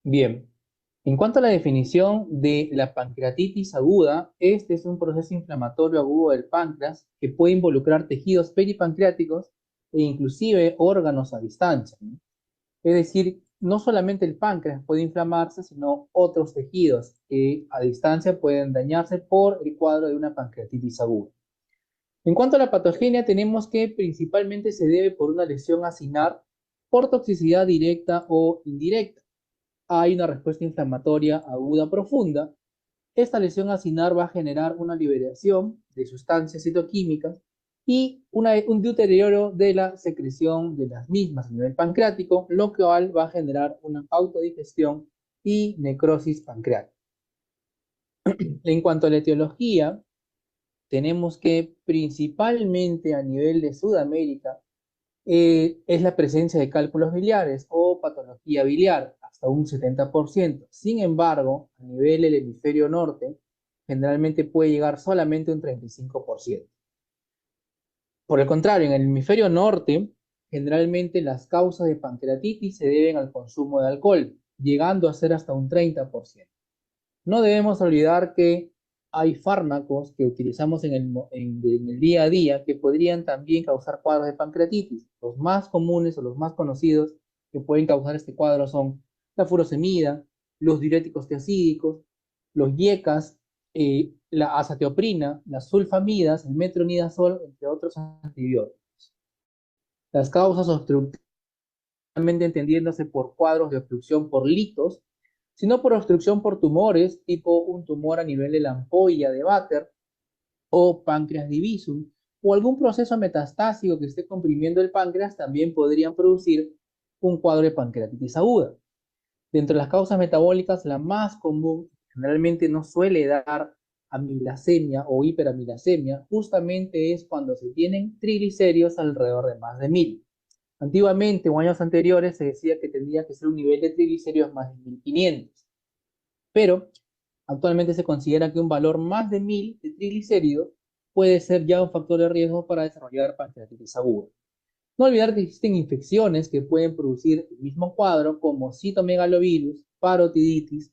Bien, en cuanto a la definición de la pancreatitis aguda, este es un proceso inflamatorio agudo del páncreas que puede involucrar tejidos peripancreáticos e inclusive órganos a distancia, ¿no? Es decir, no solamente el páncreas puede inflamarse, sino otros tejidos que a distancia pueden dañarse por el cuadro de una pancreatitis aguda. En cuanto a la patogenia, tenemos que principalmente se debe por una lesión acinar por toxicidad directa o indirecta. Hay una respuesta inflamatoria aguda profunda. Esta lesión acinar va a generar una liberación de sustancias citoquímicas y un deterioro de la secreción de las mismas a nivel pancreático, lo cual va a generar una autodigestión y necrosis pancreática. En cuanto a la etiología, tenemos que principalmente a nivel de Sudamérica es la presencia de cálculos biliares o patología biliar, hasta un 70%. Sin embargo, a nivel del hemisferio norte, generalmente puede llegar solamente a un 35%. Por el contrario, en el hemisferio norte, generalmente las causas de pancreatitis se deben al consumo de alcohol, llegando a ser hasta un 30%. No debemos olvidar que hay fármacos que utilizamos en el día a día que podrían también causar cuadros de pancreatitis. Los más comunes o los más conocidos que pueden causar este cuadro son la furosemida, los diuréticos tiacídicos, los IECAS, la azathioprina, las sulfamidas, el metronidazol, entre otros antibióticos. Las causas obstructivas, entendiéndose por cuadros de obstrucción por litos, sino por obstrucción por tumores, tipo un tumor a nivel de la ampolla de Vater o páncreas divisum, o algún proceso metastásico que esté comprimiendo el páncreas, también podrían producir un cuadro de pancreatitis aguda. Dentro de las causas metabólicas, la más común generalmente no suele dar amilasemia o hiperamilasemia, justamente es cuando se tienen triglicéridos alrededor de más de 1000. Antiguamente o años anteriores se decía que tendría que ser un nivel de triglicéridos más de 1500, pero actualmente se considera que un valor más de 1000 de triglicéridos puede ser ya un factor de riesgo para desarrollar pancreatitis aguda. No olvidar que existen infecciones que pueden producir el mismo cuadro, como citomegalovirus, parotiditis,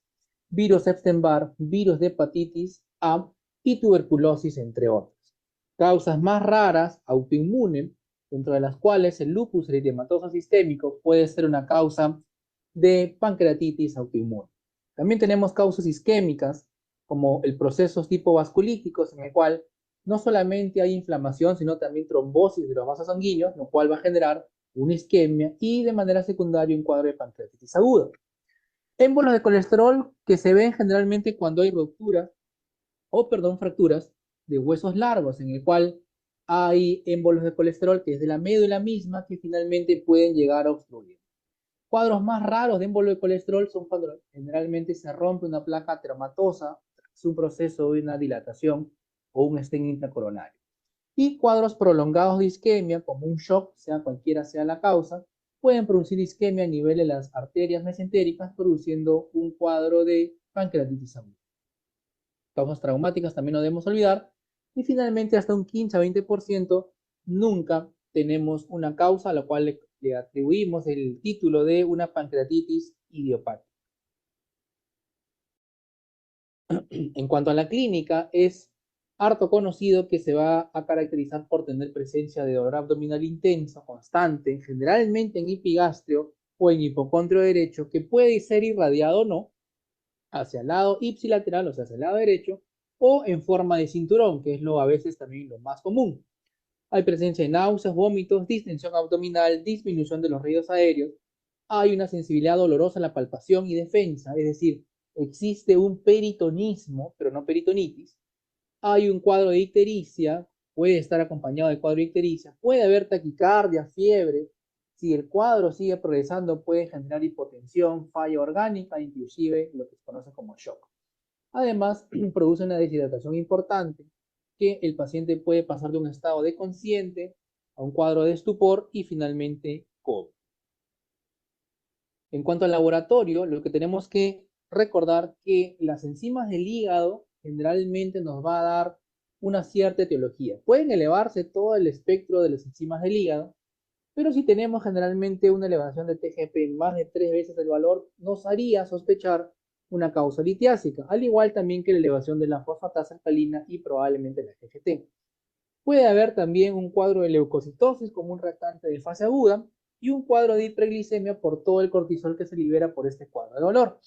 virus Epstein-Barr, virus de hepatitis A y tuberculosis, entre otros. Causas más raras, autoinmunes, dentro de las cuales el lupus eritematoso sistémico puede ser una causa de pancreatitis autoinmune. También tenemos causas isquémicas, como el proceso tipo vasculíticos, en el cual no solamente hay inflamación, sino también trombosis de los vasos sanguíneos, lo cual va a generar una isquemia y de manera secundaria un cuadro de pancreatitis aguda. Émbolos de colesterol que se ven generalmente cuando hay ruptura fracturas de huesos largos, en el cual hay émbolos de colesterol que es de la médula misma que finalmente pueden llegar a obstruir. Cuadros más raros de émbolo de colesterol son cuando generalmente se rompe una placa ateromatosa, es un proceso de una dilatación o un stent intracoronario. Y cuadros prolongados de isquemia, como un shock, sea cualquiera sea la causa, pueden producir isquemia a nivel de las arterias mesentéricas, produciendo un cuadro de pancreatitis aguda. Causas traumáticas también no debemos olvidar. Y finalmente, hasta un 15 a 20% nunca tenemos una causa a la cual le atribuimos el título de una pancreatitis idiopática. En cuanto a la clínica, es harto conocido que se va a caracterizar por tener presencia de dolor abdominal intenso, constante, generalmente en epigastrio o en hipocondrio derecho, que puede ser irradiado o no hacia el lado ipsilateral, o sea, hacia el lado derecho, o en forma de cinturón, que es a veces también lo más común. Hay presencia de náuseas, vómitos, distensión abdominal, disminución de los ruidos aéreos. Hay una sensibilidad dolorosa en la palpación y defensa, es decir, existe un peritonismo, pero no peritonitis. Hay un cuadro de ictericia, puede estar acompañado de cuadro de ictericia. Puede haber taquicardia, fiebre. Si el cuadro sigue progresando, puede generar hipotensión, falla orgánica, inclusive lo que se conoce como shock. Además, produce una deshidratación importante que el paciente puede pasar de un estado de consciente a un cuadro de estupor y finalmente coma. En cuanto al laboratorio, lo que tenemos que recordar que las enzimas del hígado generalmente nos va a dar una cierta etiología. Pueden elevarse todo el espectro de las enzimas del hígado, Pero si tenemos generalmente una elevación de TGP en más de 3 veces el valor, nos haría sospechar una causa litiásica, al igual también que la elevación de la fosfatasa alcalina y probablemente la GGT. Puede haber también un cuadro de leucocitosis como un reactante de fase aguda y un cuadro de hiperglicemia por todo el cortisol que se libera por este cuadro de dolor.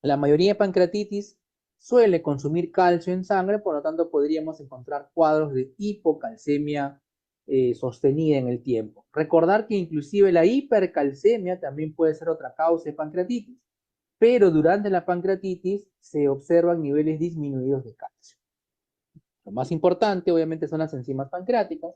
La mayoría de pancreatitis suele consumir calcio en sangre, por lo tanto podríamos encontrar cuadros de hipocalcemia sostenida en el tiempo. Recordar que inclusive la hipercalcemia también puede ser otra causa de pancreatitis, pero durante la pancreatitis se observan niveles disminuidos de calcio. Lo más importante, obviamente, son las enzimas pancreáticas,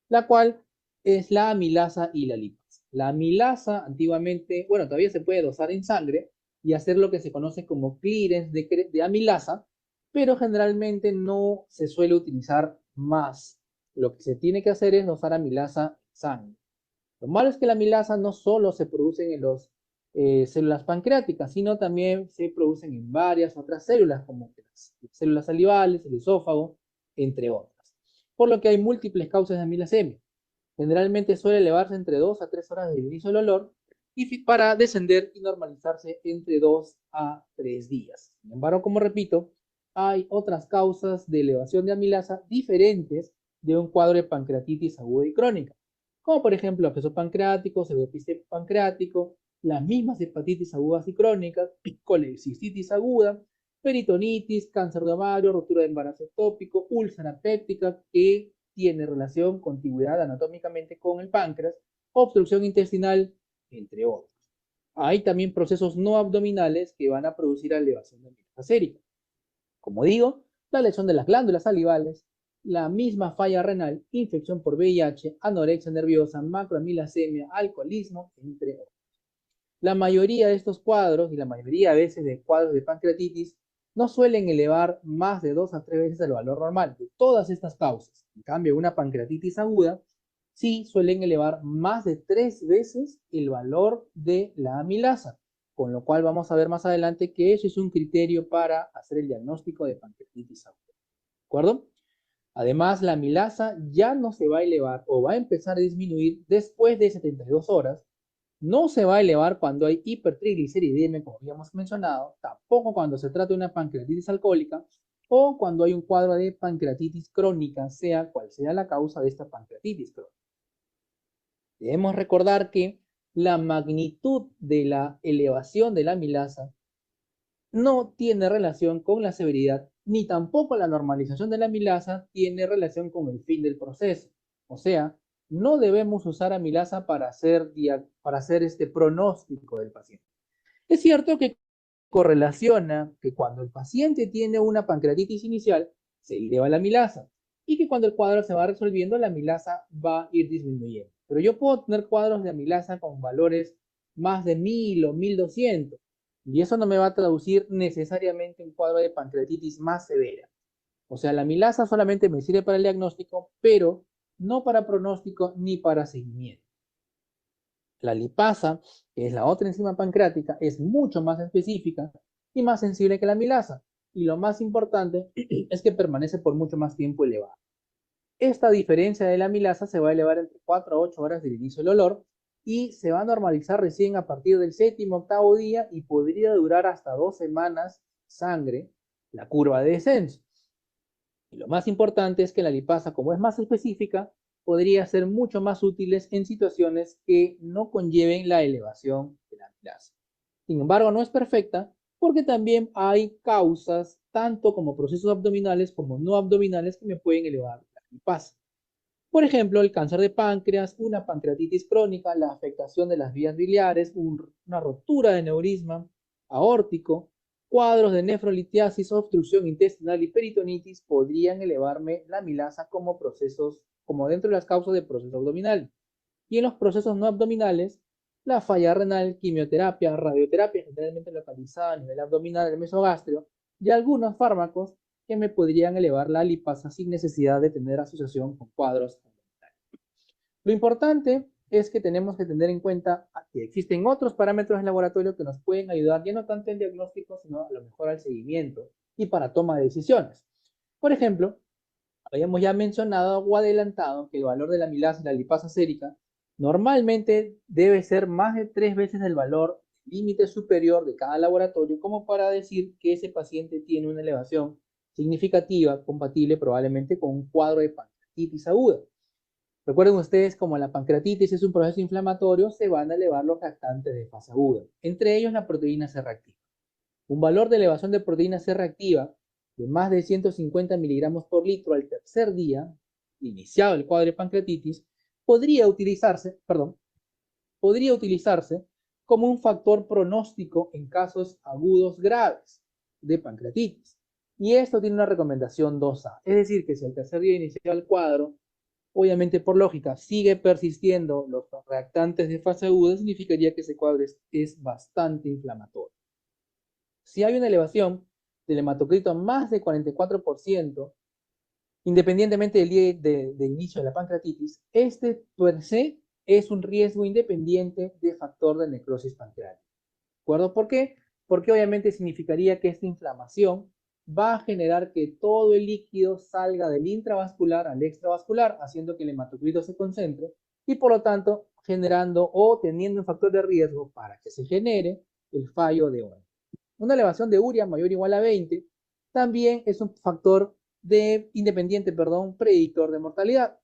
la cual es la amilasa y la lipasa. La amilasa antiguamente, bueno, todavía se puede dosar en sangre y hacer lo que se conoce como clearance de amilasa, pero generalmente no se suele utilizar más. Lo que se tiene que hacer es dosar amilasa en sangre. Lo malo es que la amilasa no solo se produce en las células pancreáticas, sino también se producen en varias otras células, como las células salivales, el esófago, entre otras. Por lo que hay múltiples causas de amilasemia. Generalmente suele elevarse entre 2 a 3 horas del inicio del olor y para descender y normalizarse entre 2 a 3 días. Sin embargo, como repito, hay otras causas de elevación de amilasa diferentes de un cuadro de pancreatitis aguda y crónica, como por ejemplo absceso pancreático, pseudoepistepo pancreático, las mismas hepatitis agudas y crónicas, colecistitis aguda, peritonitis, cáncer de ovario, rotura de embarazo ectópico, úlcera péptica, que tiene relación, contigüidad anatómicamente con el páncreas, obstrucción intestinal, entre otros. Hay también procesos no abdominales que van a producir elevación de amilasa sérica. Como digo, la lesión de las glándulas salivales, la misma falla renal, infección por VIH, anorexia nerviosa, macroamilasemia, alcoholismo, entre otros. La mayoría de estos cuadros y la mayoría a veces de cuadros de pancreatitis no suelen elevar más de 2 a 3 veces el valor normal de todas estas causas. En cambio, una pancreatitis aguda sí suelen elevar más de 3 veces el valor de la amilasa, con lo cual vamos a ver más adelante que eso es un criterio para hacer el diagnóstico de pancreatitis aguda. ¿De acuerdo? Además, la amilasa ya no se va a elevar o va a empezar a disminuir después de 72 horas. No se va a elevar cuando hay hipertrigliceridemia, como habíamos mencionado, tampoco cuando se trata de una pancreatitis alcohólica o cuando hay un cuadro de pancreatitis crónica, sea cual sea la causa de esta pancreatitis crónica. Debemos recordar que la magnitud de la elevación de la amilasa no tiene relación con la severidad, ni tampoco la normalización de la amilasa tiene relación con el fin del proceso. O sea, no debemos usar amilasa para hacer este pronóstico del paciente. Es cierto que correlaciona que cuando el paciente tiene una pancreatitis inicial, se eleva la amilasa y que cuando el cuadro se va resolviendo, la amilasa va a ir disminuyendo. Pero yo puedo tener cuadros de amilasa con valores más de 1000 o 1200 y eso no me va a traducir necesariamente un cuadro de pancreatitis más severa. O sea, la amilasa solamente me sirve para el diagnóstico, pero no para pronóstico ni para seguimiento. La lipasa, que es la otra enzima pancreática, es mucho más específica y más sensible que la amilasa. Y lo más importante es que permanece por mucho más tiempo elevada. Esta diferencia de la amilasa se va a elevar entre 4 a 8 horas del inicio del olor y se va a normalizar recién a partir del séptimo, octavo día y podría durar hasta 2 semanas sangre la curva de descenso. Y lo más importante es que la lipasa, como es más específica, podría ser mucho más útiles en situaciones que no conlleven la elevación de la amilasa. Sin embargo, no es perfecta porque también hay causas, tanto como procesos abdominales como no abdominales, que me pueden elevar la lipasa. Por ejemplo, el cáncer de páncreas, una pancreatitis crónica, la afectación de las vías biliares, una rotura de neurisma aórtico, cuadros de nefrolitiasis, obstrucción intestinal y peritonitis podrían elevarme la amilasa como dentro de las causas de procesos abdominales. Y en los procesos no abdominales, la falla renal, quimioterapia, radioterapia generalmente localizada a nivel abdominal del mesogastrio y algunos fármacos que me podrían elevar la lipasa sin necesidad de tener asociación con cuadros abdominales. Lo importante es que tenemos que tener en cuenta que existen otros parámetros en laboratorio que nos pueden ayudar ya no tanto en diagnóstico, sino a lo mejor al seguimiento y para toma de decisiones. Por ejemplo, habíamos ya mencionado o adelantado que el valor de la amilasa y la lipasa sérica Normalmente debe ser más de 3 veces el valor límite superior de cada laboratorio como para decir que ese paciente tiene una elevación significativa compatible probablemente con un cuadro de pancreatitis aguda. Recuerden ustedes, como la pancreatitis es un proceso inflamatorio, se van a elevar los reactantes de fase aguda, entre ellos la proteína C reactiva. Un valor de elevación de proteína C reactiva de más de 150 miligramos por litro al tercer día, iniciado el cuadro de pancreatitis, podría utilizarse como un factor pronóstico en casos agudos graves de pancreatitis. Y esto tiene una recomendación 2A, es decir, que si al tercer día iniciado el cuadro, obviamente por lógica, sigue persistiendo los reactantes de fase aguda, significaría que ese cuadro es bastante inflamatorio. Si hay una elevación del hematocrito más de 44%, independientemente del día de inicio de la pancreatitis, este per se es un riesgo independiente de factor de necrosis pancreática. ¿De acuerdo? ¿Por qué? Porque obviamente significaría que esta inflamación va a generar que todo el líquido salga del intravascular al extravascular, haciendo que el hematocrito se concentre y por lo tanto generando o teniendo un factor de riesgo para que se genere el fallo de órgano. Una elevación de urea mayor o igual a 20 también es un factor independiente, predictor de mortalidad.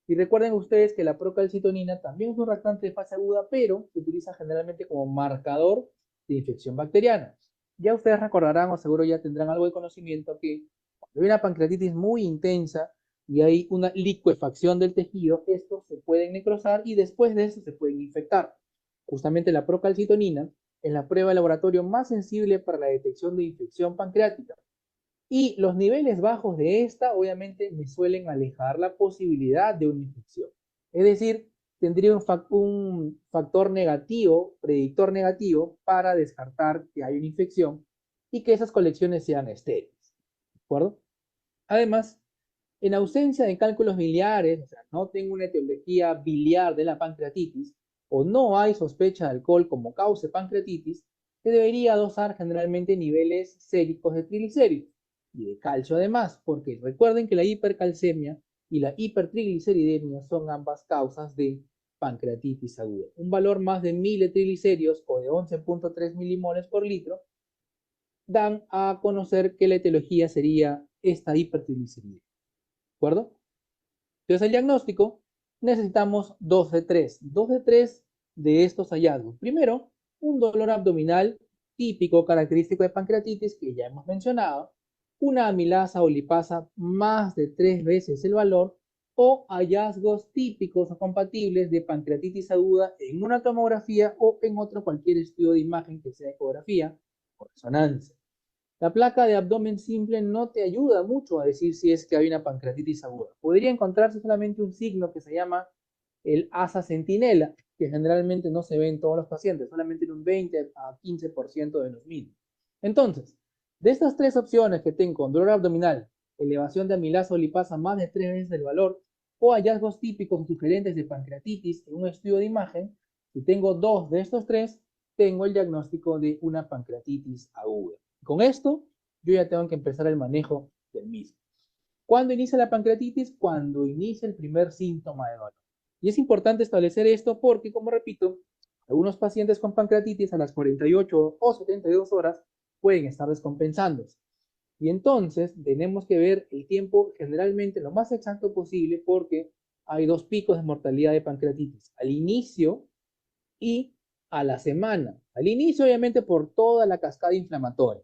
Y recuerden ustedes que la procalcitonina también es un reactante de fase aguda, pero se utiliza generalmente como marcador de infección bacteriana. Ya ustedes recordarán o seguro ya tendrán algo de conocimiento que cuando hay una pancreatitis muy intensa y hay una licuefacción del tejido, estos se pueden necrosar y después de eso se pueden infectar. Justamente la procalcitonina es la prueba de laboratorio más sensible para la detección de infección pancreática. Y los niveles bajos de esta obviamente me suelen alejar la posibilidad de una infección. Es decir, tendría un factor negativo, predictor negativo, para descartar que hay una infección y que esas colecciones sean estériles. ¿De acuerdo? Además, en ausencia de cálculos biliares, o sea, no tengo una etiología biliar de la pancreatitis, o no hay sospecha de alcohol como causa de pancreatitis, se debería dosar generalmente niveles séricos de triglicéridos y de calcio además, porque recuerden que la hipercalcemia y la hipertrigliceridemia son ambas causas de pancreatitis aguda. Un valor más de 1000 de triglicéridos o de 11.3 milimoles por litro dan a conocer que la etiología sería esta hipertrigliceridemia. ¿De acuerdo? Entonces, el diagnóstico necesitamos dos de tres de estos hallazgos. Primero, un dolor abdominal típico, característico de pancreatitis, que ya hemos mencionado, una amilasa o lipasa más de 3 veces el valor, o hallazgos típicos o compatibles de pancreatitis aguda en una tomografía o en otro cualquier estudio de imagen que sea ecografía o resonancia. La placa de abdomen simple no te ayuda mucho a decir si es que hay una pancreatitis aguda. Podría encontrarse solamente un signo que se llama el asa centinela, que generalmente no se ve en todos los pacientes, solamente en un 20 a 15% de los mismos. Entonces, de estas tres opciones que tengo, con dolor abdominal, elevación de amilasa o lipasa más de 3 veces el valor, o hallazgos típicos o sugerentes de pancreatitis en un estudio de imagen, si tengo dos de estos tres, tengo el diagnóstico de una pancreatitis aguda. Con esto, yo ya tengo que empezar el manejo del mismo. ¿Cuándo inicia la pancreatitis? Cuando inicia el primer síntoma de dolor. Y es importante establecer esto porque, como repito, algunos pacientes con pancreatitis a las 48 o 72 horas pueden estar descompensándose. Y entonces tenemos que ver el tiempo generalmente lo más exacto posible porque hay dos picos de mortalidad de pancreatitis. Al inicio y a la semana. Al inicio, obviamente, por toda la cascada inflamatoria.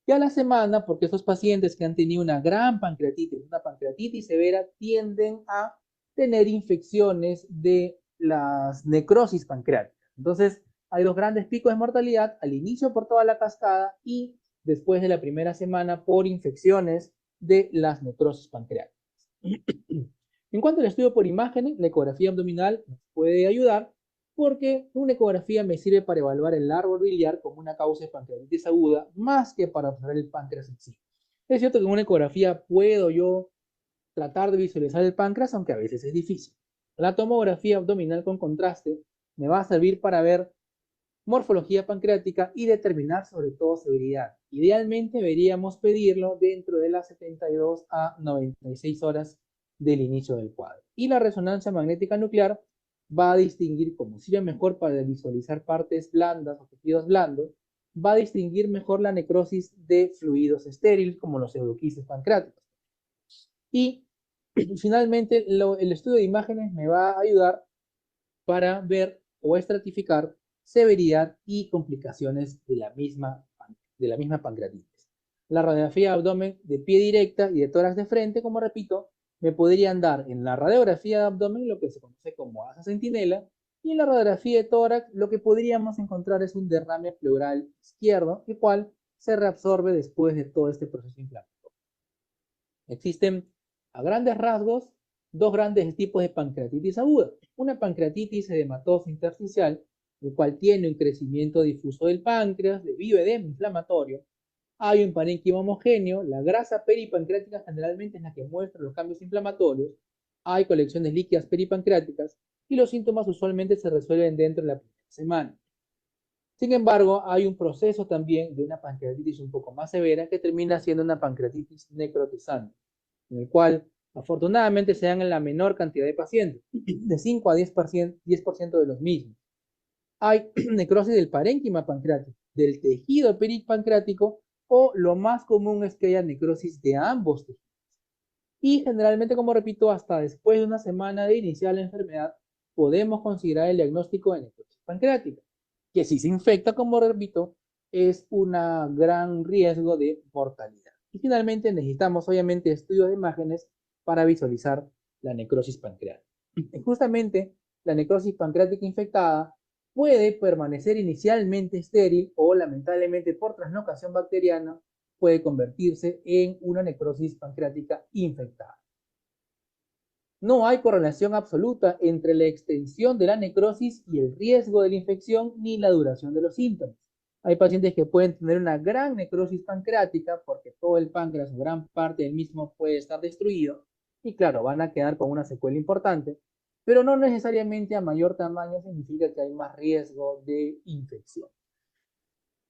Y a la semana, porque estos pacientes que han tenido una gran pancreatitis, una pancreatitis severa, tienden a tener infecciones de las necrosis pancreáticas. Entonces, hay dos grandes picos de mortalidad, al inicio por toda la cascada y después de la primera semana por infecciones de las necrosis pancreáticas. En cuanto al estudio por imágenes, la ecografía abdominal nos puede ayudar porque una ecografía me sirve para evaluar el árbol biliar como una causa de pancreatitis aguda, más que para observar el páncreas en sí. Es cierto que en una ecografía puedo yo tratar de visualizar el páncreas, aunque a veces es difícil. La tomografía abdominal con contraste me va a servir para ver morfología pancreática y determinar sobre todo severidad. Idealmente deberíamos pedirlo dentro de las 72 a 96 horas del inicio del cuadro. Y la resonancia magnética nuclear va a distinguir, como sirve mejor para visualizar partes blandas o tejidos blandos, va a distinguir mejor la necrosis de fluidos estériles, como los pseudoquistes pancreáticos. Y finalmente, el estudio de imágenes me va a ayudar para ver o estratificar severidad y complicaciones de la misma pancreatitis. La radiografía de abdomen de pie directa y de tórax de frente, como repito, me podrían dar en la radiografía de abdomen lo que se conoce como asa centinela, y en la radiografía de tórax lo que podríamos encontrar es un derrame pleural izquierdo, el cual se reabsorbe después de todo este proceso inflamatorio. Existen, a grandes rasgos, dos grandes tipos de pancreatitis aguda. Una pancreatitis edematosa intersticial, el cual tiene un crecimiento difuso del páncreas debido a edema inflamatorio. Hay un parénquima homogéneo, la grasa peripancreática generalmente es la que muestra los cambios inflamatorios. Hay colecciones líquidas peripancreáticas y los síntomas usualmente se resuelven dentro de la primera semana. Sin embargo, hay un proceso también de una pancreatitis un poco más severa que termina siendo una pancreatitis necrotizante, en el cual afortunadamente se dan en la menor cantidad de pacientes, de 5 a 10% de los mismos. Hay necrosis del parénquima pancreático, del tejido peripancreático, o lo más común es que haya necrosis de ambos tejidos. Y generalmente, como repito, hasta después de una semana de iniciar la enfermedad, podemos considerar el diagnóstico de necrosis pancreática, que si se infecta, como repito, es un gran riesgo de mortalidad. Y finalmente necesitamos obviamente estudios de imágenes para visualizar la necrosis pancreática. Y justamente la necrosis pancreática infectada puede permanecer inicialmente estéril o lamentablemente por translocación bacteriana puede convertirse en una necrosis pancreática infectada. No hay correlación absoluta entre la extensión de la necrosis y el riesgo de la infección ni la duración de los síntomas. Hay pacientes que pueden tener una gran necrosis pancreática porque todo el páncreas o gran parte del mismo puede estar destruido y claro, van a quedar con una secuela importante, pero no necesariamente a mayor tamaño significa que hay más riesgo de infección.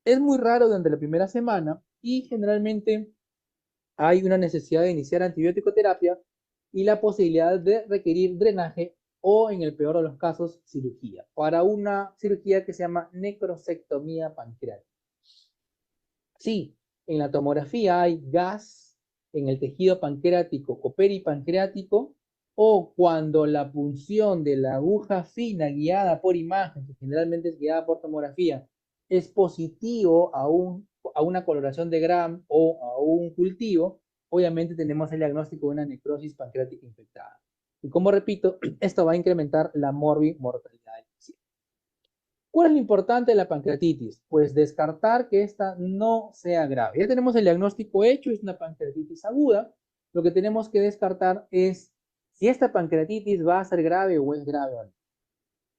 Es muy raro durante la primera semana y generalmente hay una necesidad de iniciar antibiótico terapia y la posibilidad de requerir drenaje o, en el peor de los casos, cirugía, para una cirugía que se llama necrosectomía pancreática. Sí, en la tomografía hay gas en el tejido pancreático o peripancreático, o cuando la punción de la aguja fina guiada por imagen, que generalmente es guiada por tomografía, es positivo a una coloración de Gram o a un cultivo, obviamente tenemos el diagnóstico de una necrosis pancreática infectada. Y como repito, esto va a incrementar la mortalidad del paciente. ¿Cuál es lo importante de la pancreatitis? Pues descartar que esta no sea grave. Ya tenemos el diagnóstico hecho, es una pancreatitis aguda. Lo que tenemos que descartar es si esta pancreatitis va a ser grave o es grave o no.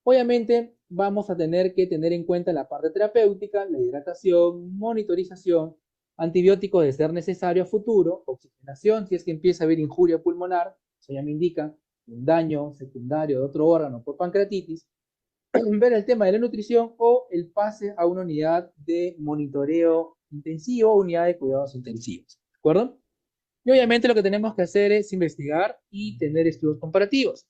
Obviamente vamos a tener que tener en cuenta la parte terapéutica, la hidratación, monitorización, antibióticos de ser necesario a futuro, oxigenación si es que empieza a haber injuria pulmonar, eso ya me indica un daño secundario de otro órgano por pancreatitis, ver el tema de la nutrición o el pase a una unidad de monitoreo intensivo o unidad de cuidados intensivos. ¿De acuerdo? Y obviamente lo que tenemos que hacer es investigar y tener estudios comparativos.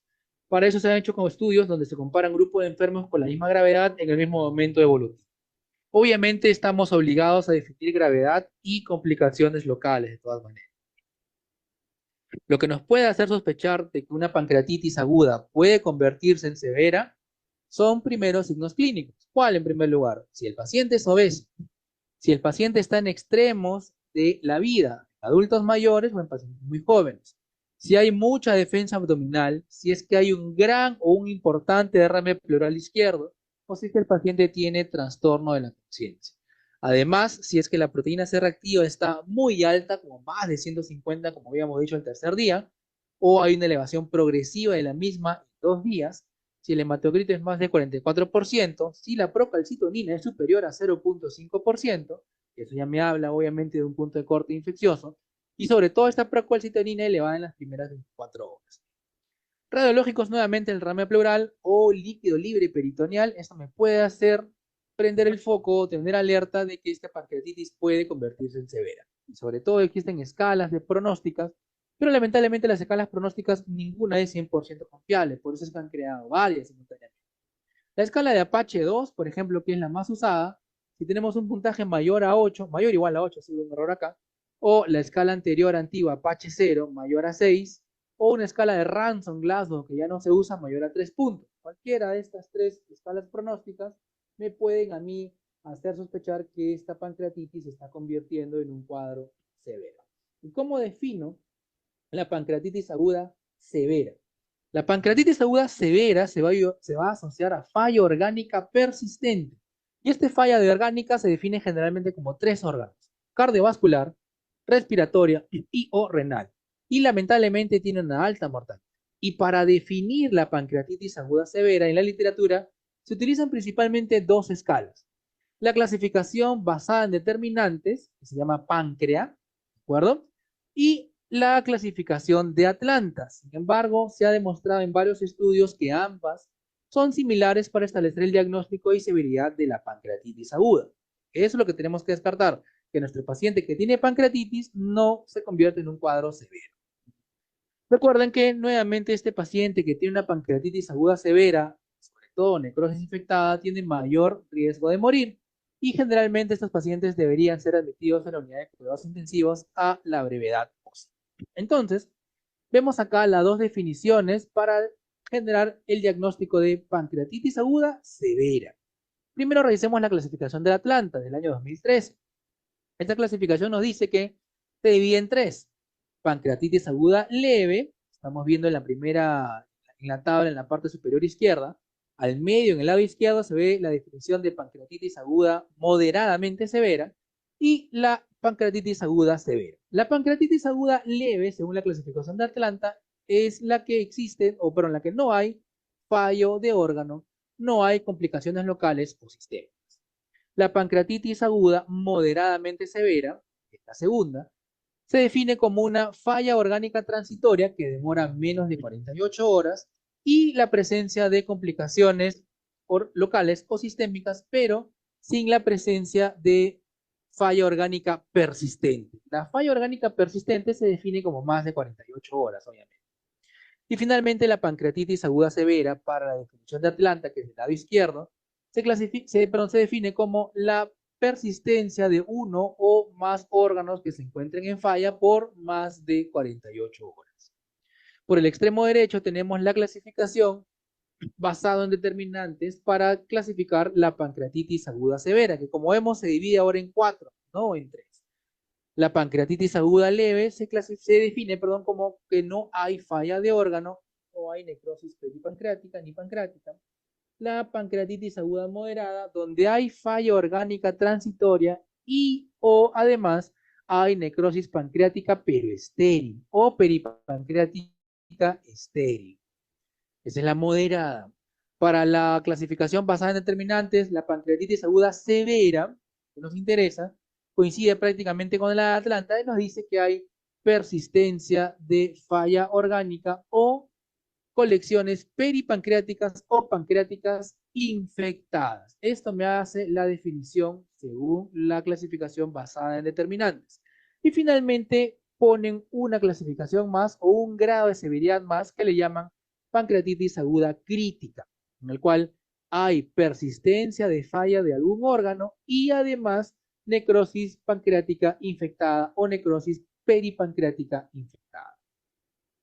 Para eso se han hecho como estudios donde se comparan grupos de enfermos con la misma gravedad en el mismo momento evolutivo. Obviamente estamos obligados a definir gravedad y complicaciones locales de todas maneras. Lo que nos puede hacer sospechar de que una pancreatitis aguda puede convertirse en severa son primeros signos clínicos. ¿Cuál en primer lugar? Si el paciente es obeso, si el paciente está en extremos de la vida, adultos mayores o en pacientes muy jóvenes, si hay mucha defensa abdominal, si es que hay un gran o un importante derrame pleural izquierdo, o si es que el paciente tiene trastorno de la conciencia. Además, si es que la proteína C reactiva está muy alta, como más de 150, como habíamos dicho el tercer día, o hay una elevación progresiva de la misma en 2 días, si el hematocrito es más de 44%, si la procalcitonina es superior a 0.5%, eso ya me habla obviamente de un punto de corte infeccioso, y sobre todo esta procalcitonina elevada en las primeras 24 horas. Radiológicos nuevamente el rame pleural o líquido libre peritoneal, esto me puede hacer prender el foco o tener alerta de que esta pancreatitis puede convertirse en severa. Y sobre todo existen escalas de pronósticas Pero lamentablemente las escalas pronósticas ninguna es 100% confiable, por eso es que han creado varias simultáneamente. La escala de Apache 2, por ejemplo, que es la más usada, si tenemos un puntaje mayor a 8, mayor o igual a 8, ha sido un error acá, o la escala anterior antigua Apache 0 mayor a 6, o una escala de Ransom Glasgow que ya no se usa mayor a 3 puntos. Cualquiera de estas tres escalas pronósticas me pueden a mí hacer sospechar que esta pancreatitis se está convirtiendo en un cuadro severo. ¿Y cómo defino la pancreatitis aguda severa? La pancreatitis aguda severa se va a asociar a falla orgánica persistente. Y esta falla de orgánica se define generalmente como tres órganos: cardiovascular, respiratoria y o renal. Y lamentablemente tiene una alta mortalidad. Y para definir la pancreatitis aguda severa en la literatura se utilizan principalmente dos escalas. La clasificación basada en determinantes, que se llama PANCREA, ¿de acuerdo? Y la clasificación de Atlanta. Sin embargo, se ha demostrado en varios estudios que ambas son similares para establecer el diagnóstico y severidad de la pancreatitis aguda. Eso es lo que tenemos que descartar, que nuestro paciente que tiene pancreatitis no se convierte en un cuadro severo. Recuerden que nuevamente este paciente que tiene una pancreatitis aguda severa, sobre todo necrosis infectada, tiene mayor riesgo de morir. Y generalmente estos pacientes deberían ser admitidos en la unidad de cuidados intensivos a la brevedad posible. Entonces, vemos acá las dos definiciones para generar el diagnóstico de pancreatitis aguda severa. Primero revisemos la clasificación de Atlanta del año 2013. Esta clasificación nos dice que se divide en tres: pancreatitis aguda leve, estamos viendo en la primera, en la tabla en la parte superior izquierda. Al medio, en el lado izquierdo, se ve la definición de pancreatitis aguda moderadamente severa y la pancreatitis aguda severa. La pancreatitis aguda leve, según la clasificación de Atlanta, es la que existe, o pero en la que no hay fallo de órgano, no hay complicaciones locales o sistémicas. La pancreatitis aguda moderadamente severa, esta segunda, se define como una falla orgánica transitoria que demora menos de 48 horas y la presencia de complicaciones locales o sistémicas, pero sin la presencia de falla orgánica persistente. La falla orgánica persistente se define como más de 48 horas, obviamente. Y finalmente, la pancreatitis aguda severa, para la definición de Atlanta, que es del lado izquierdo, se define como la persistencia de uno o más órganos que se encuentren en falla por más de 48 horas. Por el extremo derecho tenemos la clasificación basada en determinantes para clasificar la pancreatitis aguda severa, que como vemos se divide ahora en cuatro, no en tres. La pancreatitis aguda leve se define como que no hay falla de órgano, no hay necrosis peripancreática ni pancreática. La pancreatitis aguda moderada, donde hay falla orgánica transitoria y o además hay necrosis pancreática pero estéril o peripancreática estéril. Esa es la moderada. Para la clasificación basada en determinantes, la pancreatitis aguda severa, que nos interesa, coincide prácticamente con la de Atlanta y nos dice que hay persistencia de falla orgánica o colecciones peripancreáticas o pancreáticas infectadas. Esto me hace la definición según la clasificación basada en determinantes. Y finalmente ponen una clasificación más o un grado de severidad más que le llaman pancreatitis aguda crítica, en el cual hay persistencia de falla de algún órgano y además necrosis pancreática infectada o necrosis peripancreática infectada.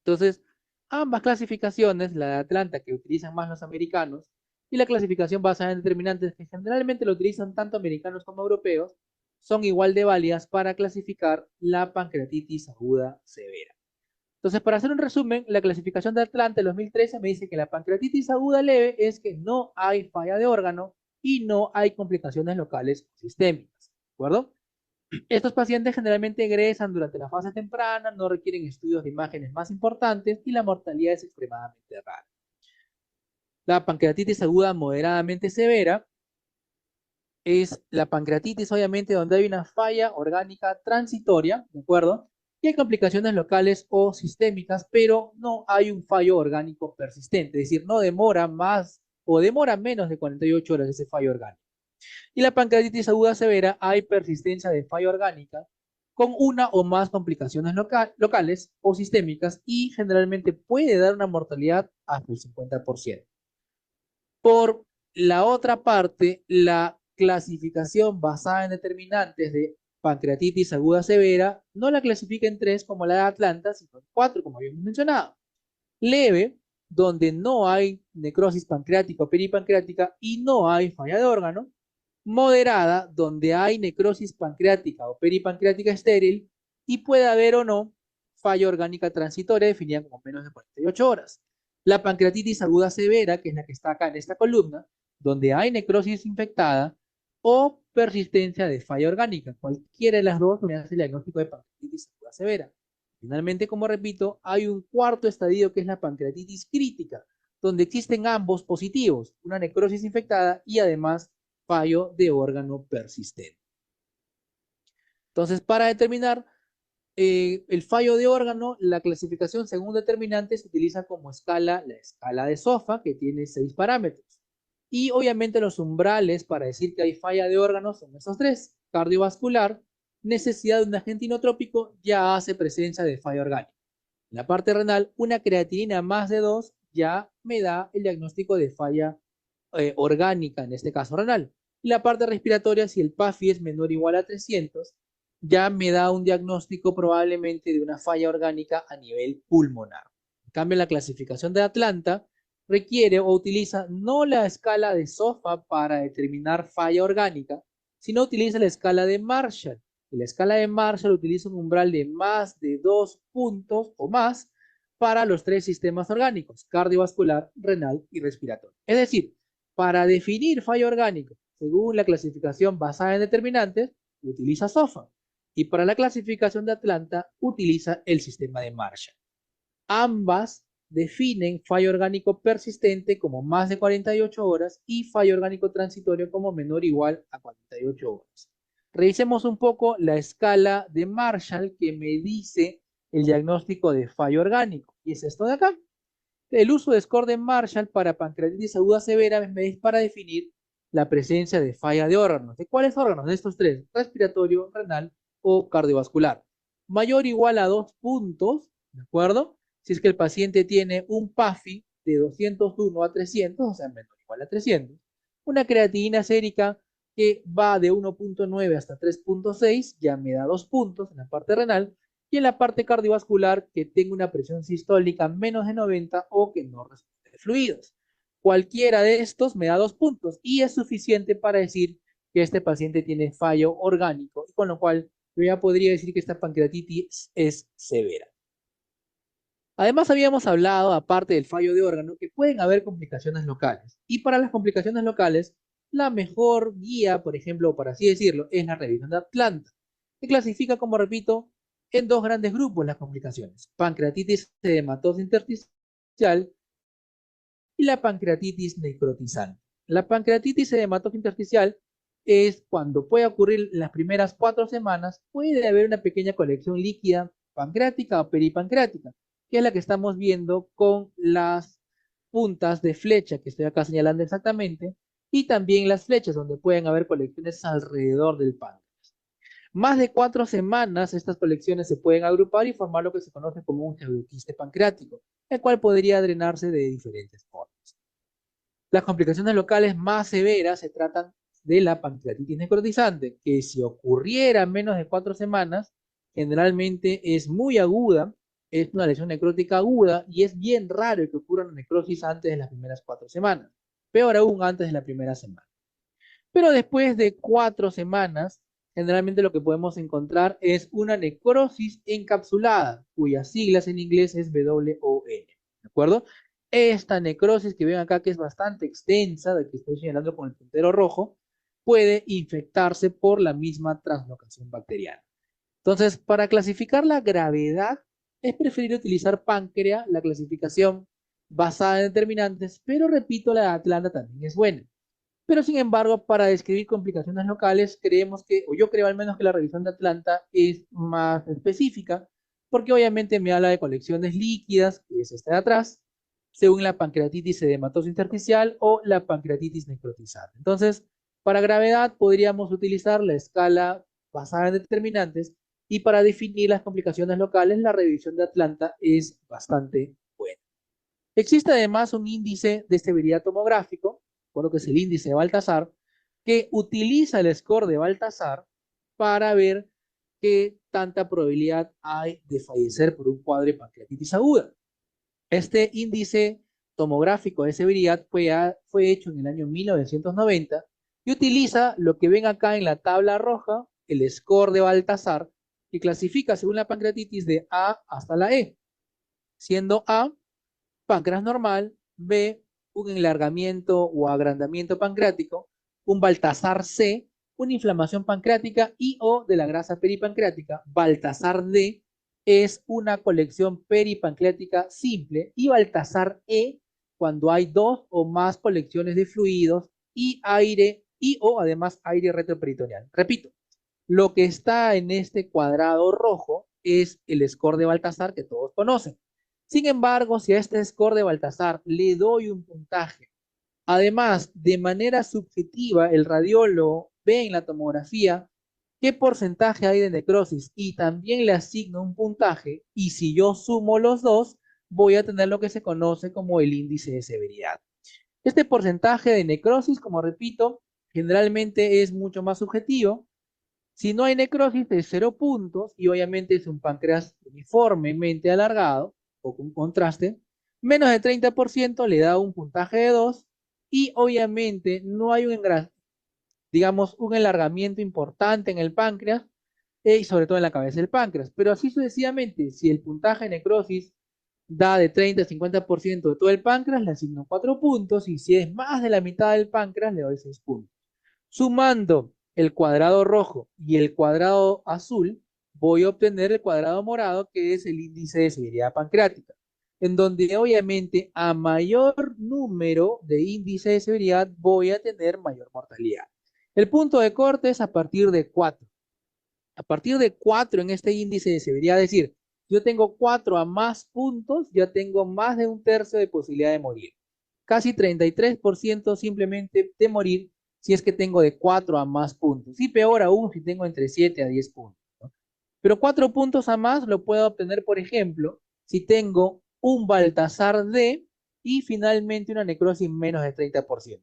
Entonces, ambas clasificaciones, la de Atlanta que utilizan más los americanos y la clasificación basada en determinantes que generalmente lo utilizan tanto americanos como europeos, son igual de válidas para clasificar la pancreatitis aguda severa. Entonces, para hacer un resumen, la clasificación de Atlanta en 2013 me dice que la pancreatitis aguda leve es que no hay falla de órgano y no hay complicaciones locales o sistémicas, ¿de acuerdo? Estos pacientes generalmente egresan durante la fase temprana, no requieren estudios de imágenes más importantes y la mortalidad es extremadamente rara. La pancreatitis aguda moderadamente severa es la pancreatitis, obviamente, donde hay una falla orgánica transitoria, ¿de acuerdo? Y hay complicaciones locales o sistémicas, pero no hay un fallo orgánico persistente, es decir, no demora más o demora menos de 48 horas ese fallo orgánico. Y la pancreatitis aguda severa, hay persistencia de falla orgánica con una o más complicaciones locales o sistémicas y generalmente puede dar una mortalidad hasta el 50%. Por la otra parte, la clasificación basada en determinantes de pancreatitis aguda severa no la clasifica en 3 como la de Atlanta, sino en 4 como habíamos mencionado. Leve, donde no hay necrosis pancreática o peripancreática y no hay falla de órgano. Moderada, donde hay necrosis pancreática o peripancreática estéril y puede haber o no falla orgánica transitoria definida como menos de 48 horas. La pancreatitis aguda severa, que es la que está acá en esta columna, donde hay necrosis infectada o persistencia de falla orgánica. Cualquiera de las dos me hace el diagnóstico de pancreatitis aguda severa. Finalmente, como repito, hay un cuarto estadio que es la pancreatitis crítica, donde existen ambos positivos, una necrosis infectada y además fallo de órgano persistente. Entonces, para determinar el fallo de órgano, la clasificación según determinantes se utiliza como escala, la escala de SOFA, que tiene 6 parámetros. Y obviamente los umbrales para decir que hay falla de órgano son esos 3. Cardiovascular, necesidad de un agente inotrópico, ya hace presencia de falla orgánica. En la parte renal, una creatinina más de 2 ya me da el diagnóstico de falla orgánica, en este caso renal. Y la parte respiratoria, si el PAFI es menor o igual a 300, ya me da un diagnóstico probablemente de una falla orgánica a nivel pulmonar. En cambio, la clasificación de Atlanta requiere o utiliza no la escala de SOFA para determinar falla orgánica, sino utiliza la escala de Marshall. Y la escala de Marshall utiliza un umbral de más de 2 puntos o más para los 3 sistemas orgánicos, cardiovascular, renal y respiratorio. Es decir, para definir fallo orgánico, según la clasificación basada en determinantes, utiliza SOFA. Y para la clasificación de Atlanta, utiliza el sistema de Marshall. Ambas definen fallo orgánico persistente como más de 48 horas y fallo orgánico transitorio como menor o igual a 48 horas. Revisemos un poco la escala de Marshall que me dice el diagnóstico de fallo orgánico. Y es esto de acá. El uso de score de Marshall para pancreatitis aguda severa es para definir la presencia de falla de órganos. ¿De cuáles órganos? De estos 3, respiratorio, renal o cardiovascular. Mayor o igual a 2 puntos, ¿de acuerdo? Si es que el paciente tiene un PAFI de 201 a 300, o sea, menor o igual a 300. Una creatinina sérica que va de 1.9 hasta 3.6, ya me da 2 puntos en la parte renal, y en la parte cardiovascular que tenga una presión sistólica menos de 90 o que no responde fluidos. Cualquiera de estos me da 2 puntos y es suficiente para decir que este paciente tiene fallo orgánico, y con lo cual yo ya podría decir que esta pancreatitis es severa. Además, habíamos hablado, aparte del fallo de órgano, que pueden haber complicaciones locales. Y para las complicaciones locales, la mejor guía, por ejemplo, por así decirlo, es la revisión de Atlanta, que clasifica, como repito, en 2 grandes grupos las complicaciones: pancreatitis edematosa intersticial y la pancreatitis necrotizante. La pancreatitis edematosa intersticial es cuando puede ocurrir en las primeras 4 semanas, puede haber una pequeña colección líquida pancreática o peripancreática, que es la que estamos viendo con las puntas de flecha que estoy acá señalando exactamente, y también las flechas donde pueden haber colecciones alrededor del páncreas. Más de 4 semanas, estas colecciones se pueden agrupar y formar lo que se conoce como un pseudoquiste pancreático, el cual podría drenarse de diferentes formas. Las complicaciones locales más severas se tratan de la pancreatitis necrotizante, que si ocurriera en menos de 4 semanas, generalmente es muy aguda, es una lesión necrótica aguda y es bien raro que ocurra una necrosis antes de las primeras 4 semanas, peor aún antes de la primera semana. Pero después de 4 semanas, generalmente lo que podemos encontrar es una necrosis encapsulada, cuyas siglas en inglés es WON, ¿de acuerdo? Esta necrosis que ven acá, que es bastante extensa, de que estoy señalando con el puntero rojo, puede infectarse por la misma translocación bacteriana. Entonces, para clasificar la gravedad, es preferible utilizar páncreas, la clasificación basada en determinantes, pero repito, la de Atlanta también es buena. Pero sin embargo, para describir complicaciones locales, creemos que, o yo creo al menos que la revisión de Atlanta es más específica, porque obviamente me habla de colecciones líquidas, que es esta de atrás, según la pancreatitis edematosa intersticial o la pancreatitis necrotizante. Entonces, para gravedad podríamos utilizar la escala basada en determinantes, Y para definir las complicaciones locales, la revisión de Atlanta es bastante buena. Existe además un índice de severidad tomográfico, recuerdo que es el índice de Baltasar, que utiliza el score de Baltasar para ver qué tanta probabilidad hay de fallecer por un cuadro de pancreatitis aguda. Este índice tomográfico de severidad fue hecho en el año 1990 y utiliza lo que ven acá en la tabla roja, el score de Baltasar, que clasifica según la pancreatitis de A hasta la E, siendo A páncreas normal, B, un enlargamiento o agrandamiento pancreático, un Baltasar C, una inflamación pancreática y o de la grasa peripancreática. Baltasar D es una colección peripancreática simple y Baltasar E cuando hay dos o más colecciones de fluidos y aire y o además aire retroperitoneal. Repito, lo que está en este cuadrado rojo es el score de Baltasar que todos conocen. Sin embargo, si a este score de Baltasar le doy un puntaje, además, de manera subjetiva, el radiólogo ve en la tomografía qué porcentaje hay de necrosis y también le asigno un puntaje, y si yo sumo los dos, voy a tener lo que se conoce como el índice de severidad. Este porcentaje de necrosis, como repito, generalmente es mucho más subjetivo. Si no hay necrosis de 0 puntos y obviamente es un páncreas uniformemente alargado o con contraste, menos de 30% le da un puntaje de 2 y obviamente no hay digamos, un enlargamiento importante en el páncreas y sobre todo en la cabeza del páncreas. Pero así sucesivamente, si el puntaje de necrosis da de 30 a 50% de todo el páncreas, le asigno 4 puntos y si es más de la mitad del páncreas, le doy 6 puntos. Sumando el cuadrado rojo y el cuadrado azul, voy a obtener el cuadrado morado, que es el índice de severidad pancreática, en donde obviamente a mayor número de índice de severidad voy a tener mayor mortalidad. El punto de corte es a partir de 4. A partir de 4 en este índice de severidad, es decir, yo tengo 4 a más puntos, ya tengo más de un tercio de posibilidad de morir. Casi 33% simplemente de morir si es que tengo de 4 a más puntos. Y peor aún si tengo entre 7 a 10 puntos, ¿no? Pero 4 puntos a más lo puedo obtener, por ejemplo, si tengo un Baltasar D y finalmente una necrosis menos del 30%.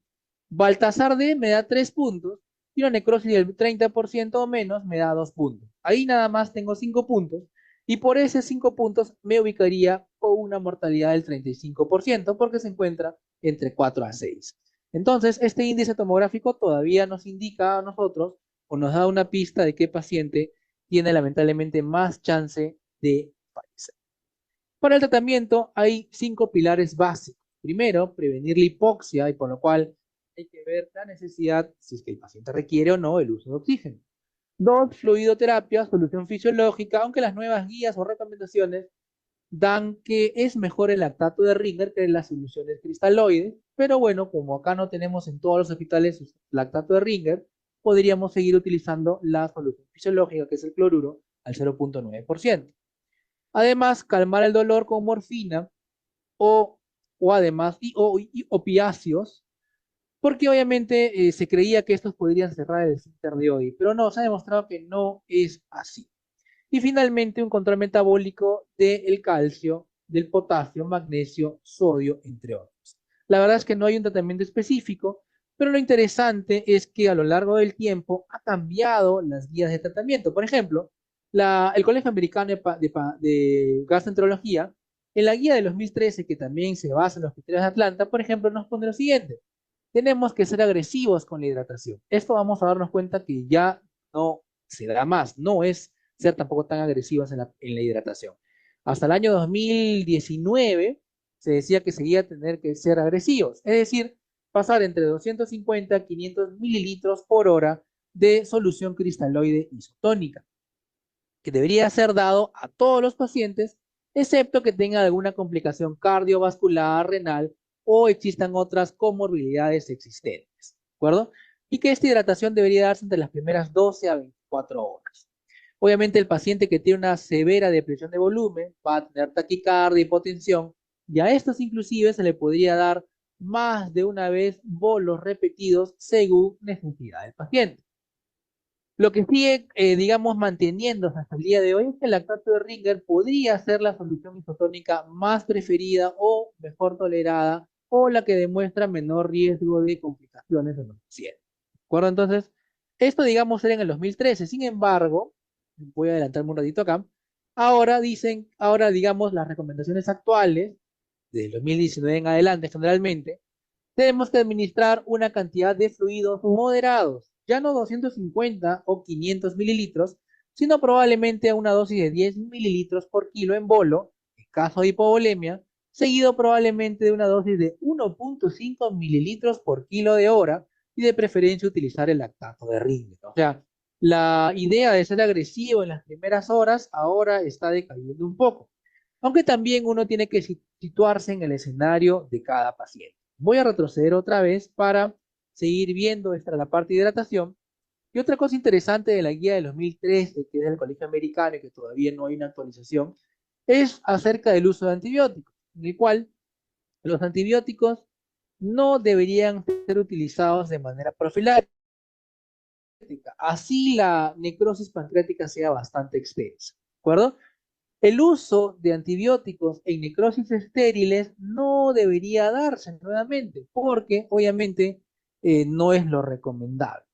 Baltasar D me da 3 puntos y una necrosis del 30% o menos me da 2 puntos. Ahí nada más tengo 5 puntos y por esos 5 puntos me ubicaría con una mortalidad del 35% porque se encuentra entre 4 a 6. Entonces, este índice tomográfico todavía nos indica a nosotros o nos da una pista de qué paciente tiene lamentablemente más chance de fallecer. Para el tratamiento hay 5 pilares básicos. Primero, prevenir la hipoxia y por lo cual hay que ver la necesidad, si es que el paciente requiere o no, el uso de oxígeno. 2, fluidoterapia, solución fisiológica, aunque las nuevas guías o recomendaciones dan que es mejor el lactato de Ringer que las soluciones cristaloides, pero bueno, como acá no tenemos en todos los hospitales lactato de Ringer, podríamos seguir utilizando la solución fisiológica, que es el cloruro, al 0.9%. Además, calmar el dolor con morfina o, o además y opiáceos, porque obviamente se creía que estos podrían cerrar el esfínter de Oddi, pero no, se ha demostrado que no es así. Y finalmente un control metabólico del calcio, del potasio, magnesio, sodio, entre otros. La verdad es que no hay un tratamiento específico, pero lo interesante es que a lo largo del tiempo ha cambiado las guías de tratamiento. Por ejemplo, el Colegio Americano de Gastroenterología, en la guía de 2013, que también se basa en los criterios de Atlanta, por ejemplo, nos pone lo siguiente. Tenemos que ser agresivos con la hidratación. Esto vamos a darnos cuenta que ya no se da más, no es ser tampoco tan agresivos en la hidratación. Hasta el año 2019 se decía que seguía tener que ser agresivos, es decir, pasar entre 250 a 500 mililitros por hora de solución cristaloide isotónica, que debería ser dado a todos los pacientes, excepto que tengan alguna complicación cardiovascular, renal o existan otras comorbilidades existentes, ¿de acuerdo? Y que esta hidratación debería darse entre las primeras 12 a 24 horas. Obviamente el paciente que tiene una severa depresión de volumen va a tener taquicardia, hipotensión, y a estos inclusive se le podría dar más de una vez bolos repetidos según necesidad del paciente. Lo que sigue, digamos, manteniéndose hasta el día de hoy es que el lactato de Ringer podría ser la solución isotónica más preferida o mejor tolerada o la que demuestra menor riesgo de complicaciones en los pacientes. ¿De acuerdo? Entonces, esto, digamos, era en el 2013. Sin embargo, voy a adelantarme un ratito acá. Ahora, digamos, las recomendaciones actuales, desde el 2019 en adelante, generalmente, tenemos que administrar una cantidad de fluidos moderados, ya no 250 o 500 mililitros, sino probablemente a una dosis de 10 mililitros por kilo en bolo, en caso de hipovolemia, seguido probablemente de una dosis de 1.5 mililitros por kilo de hora y de preferencia utilizar el lactato de Ringer. O sea, la idea de ser agresivo en las primeras horas ahora está decayendo un poco, aunque también uno tiene que situarse en el escenario de cada paciente. Voy a retroceder otra vez para seguir viendo la parte de hidratación. Y otra cosa interesante de la guía del 2013, que es del Colegio Americano y que todavía no hay una actualización, es acerca del uso de antibióticos, en el cual los antibióticos no deberían ser utilizados de manera profiláctica, así la necrosis pancreática sea bastante extensa. ¿De acuerdo? El uso de antibióticos en necrosis estériles no debería darse nuevamente, porque obviamente no es lo recomendable.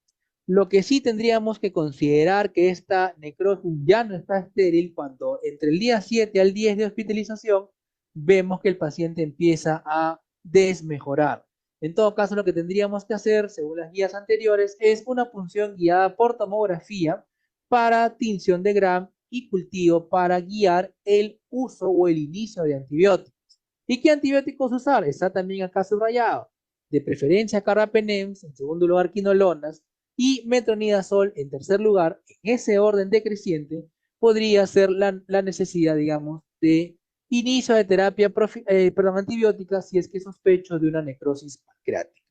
Lo que sí tendríamos que considerar que esta necrosis ya no está estéril cuando entre el día 7 al 10 de hospitalización vemos que el paciente empieza a desmejorar. En todo caso, lo que tendríamos que hacer, según las guías anteriores, es una punción guiada por tomografía para tinción de Gram y cultivo para guiar el uso o el inicio de antibióticos. ¿Y qué antibióticos usar? Está también acá subrayado. De preferencia carbapenems, en segundo lugar quinolonas, y metronidazol en tercer lugar. En ese orden decreciente podría ser la necesidad, digamos, de inicio de terapia antibiótica si es que sospecho de una necrosis pancreática.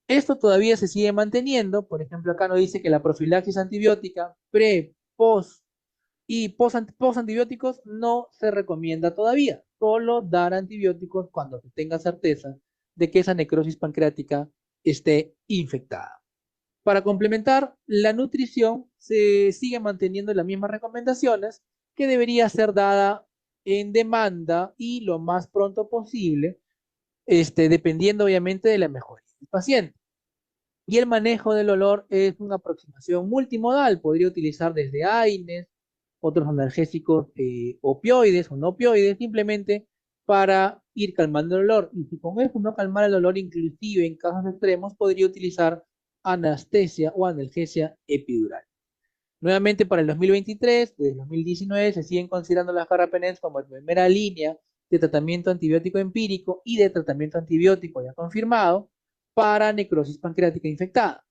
Esto todavía se sigue manteniendo. Por ejemplo, acá nos dice que la profilaxis antibiótica pre, post y post antibióticos no se recomienda todavía. Solo dar antibióticos cuando se tenga certeza de que esa necrosis pancreática esté infectada. Para complementar, la nutrición se sigue manteniendo las mismas recomendaciones que debería ser dada en demanda y lo más pronto posible, dependiendo obviamente de la mejoría del paciente. Y el manejo del olor es una aproximación multimodal. Podría utilizar desde AINES, otros analgésicos opioides o no opioides, simplemente para ir calmando el olor. Y si con eso no calmar el olor, inclusive en casos extremos, podría utilizar anestesia o analgesia epidural. Nuevamente para el 2023, desde el 2019, se siguen considerando las carbapenems como primera línea de tratamiento antibiótico empírico y de tratamiento antibiótico ya confirmado para necrosis pancreática infectada.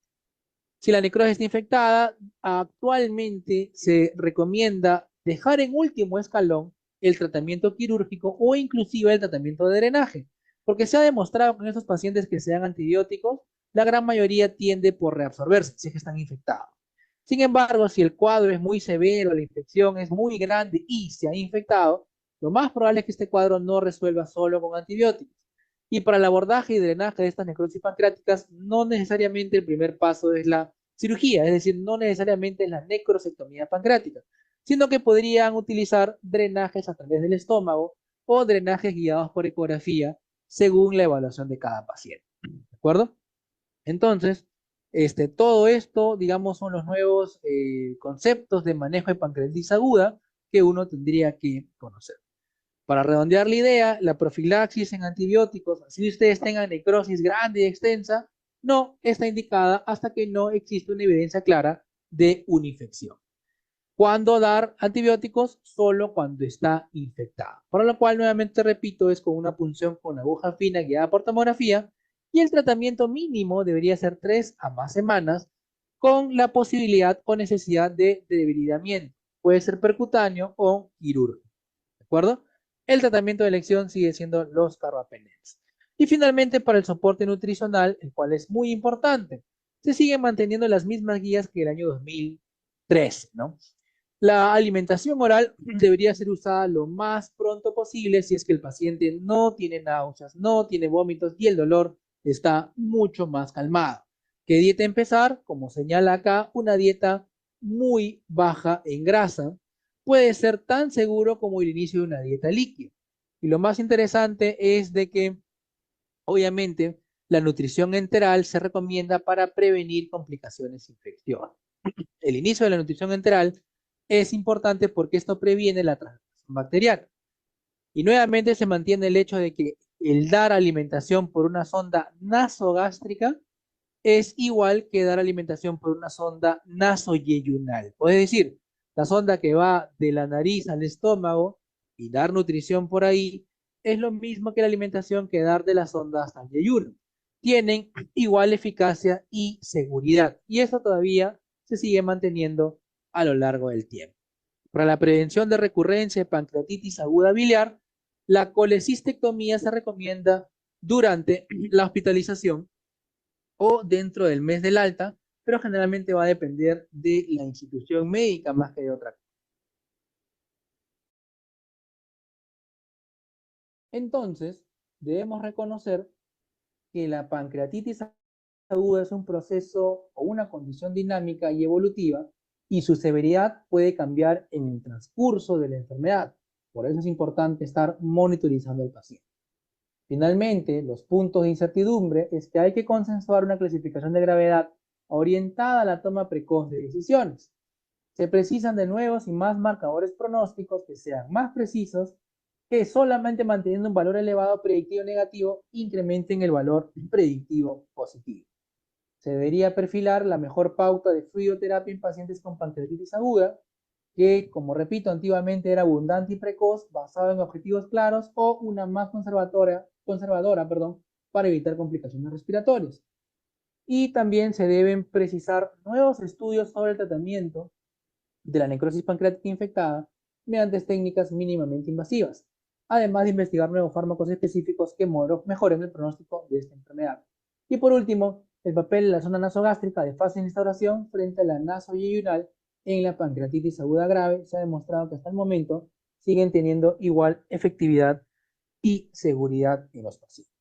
Si la necrosis está infectada, actualmente se recomienda dejar en último escalón el tratamiento quirúrgico o inclusive el tratamiento de drenaje, porque se ha demostrado que en esos pacientes que se dan antibióticos, la gran mayoría tiende por reabsorberse si es que están infectados. Sin embargo, si el cuadro es muy severo, la infección es muy grande y se ha infectado, lo más probable es que este cuadro no resuelva solo con antibióticos. Y para el abordaje y drenaje de estas necrosis pancreáticas, no necesariamente el primer paso es la cirugía, es decir, no necesariamente es la necrosectomía pancreática, sino que podrían utilizar drenajes a través del estómago o drenajes guiados por ecografía según la evaluación de cada paciente. ¿De acuerdo? Entonces, todo esto, digamos, son los nuevos conceptos de manejo de pancreatitis aguda que uno tendría que conocer. Para redondear la idea, la profilaxis en antibióticos, si ustedes tengan necrosis grande y extensa, no está indicada hasta que no existe una evidencia clara de una infección. ¿Cuándo dar antibióticos? Solo cuando está infectada. Para lo cual, nuevamente repito, es con una punción con aguja fina guiada por tomografía y el tratamiento mínimo debería ser 3 a más semanas con la posibilidad o necesidad de debridamiento. Puede ser percutáneo o quirúrgico. ¿De acuerdo? El tratamiento de elección sigue siendo los carbapenems. Y finalmente, para el soporte nutricional, el cual es muy importante, se siguen manteniendo las mismas guías que el año 2013, ¿no? La alimentación oral debería ser usada lo más pronto posible si es que el paciente no tiene náuseas, no tiene vómitos y el dolor está mucho más calmado. ¿Qué dieta empezar? Como señala acá, una dieta muy baja en grasa. Puede ser tan seguro como el inicio de una dieta líquida. Y lo más interesante es de que, obviamente, la nutrición enteral se recomienda para prevenir complicaciones infecciosas. El inicio de la nutrición enteral es importante porque esto previene la transmisión bacteriana. Y nuevamente se mantiene el hecho de que el dar alimentación por una sonda nasogástrica es igual que dar alimentación por una sonda nasoyeyunal. Es decir, la sonda que va de la nariz al estómago y dar nutrición por ahí es lo mismo que la alimentación que dar de la sonda hasta el yeyuno. Tienen igual eficacia y seguridad. Y eso todavía se sigue manteniendo a lo largo del tiempo. Para la prevención de recurrencia de pancreatitis aguda biliar, la colecistectomía se recomienda durante la hospitalización o dentro del mes del alta, pero generalmente va a depender de la institución médica más que de otra cosa. Entonces, debemos reconocer que la pancreatitis aguda es un proceso o una condición dinámica y evolutiva y su severidad puede cambiar en el transcurso de la enfermedad. Por eso es importante estar monitorizando al paciente. Finalmente, los puntos de incertidumbre es que hay que consensuar una clasificación de gravedad orientada a la toma precoz de decisiones. Se precisan de nuevos y más marcadores pronósticos que sean más precisos, que solamente manteniendo un valor elevado predictivo negativo incrementen el valor predictivo positivo. Se debería perfilar la mejor pauta de fluidoterapia en pacientes con pancreatitis aguda, que, como repito, antiguamente era abundante y precoz, basado en objetivos claros, o una más conservadora, para evitar complicaciones respiratorias. Y también se deben precisar nuevos estudios sobre el tratamiento de la necrosis pancreática infectada mediante técnicas mínimamente invasivas, además de investigar nuevos fármacos específicos que mejoren el pronóstico de esta enfermedad. Y por último, el papel de la zona nasogástrica de fácil instauración frente a la nasoyeyunal en la pancreatitis aguda grave se ha demostrado que hasta el momento siguen teniendo igual efectividad y seguridad en los pacientes.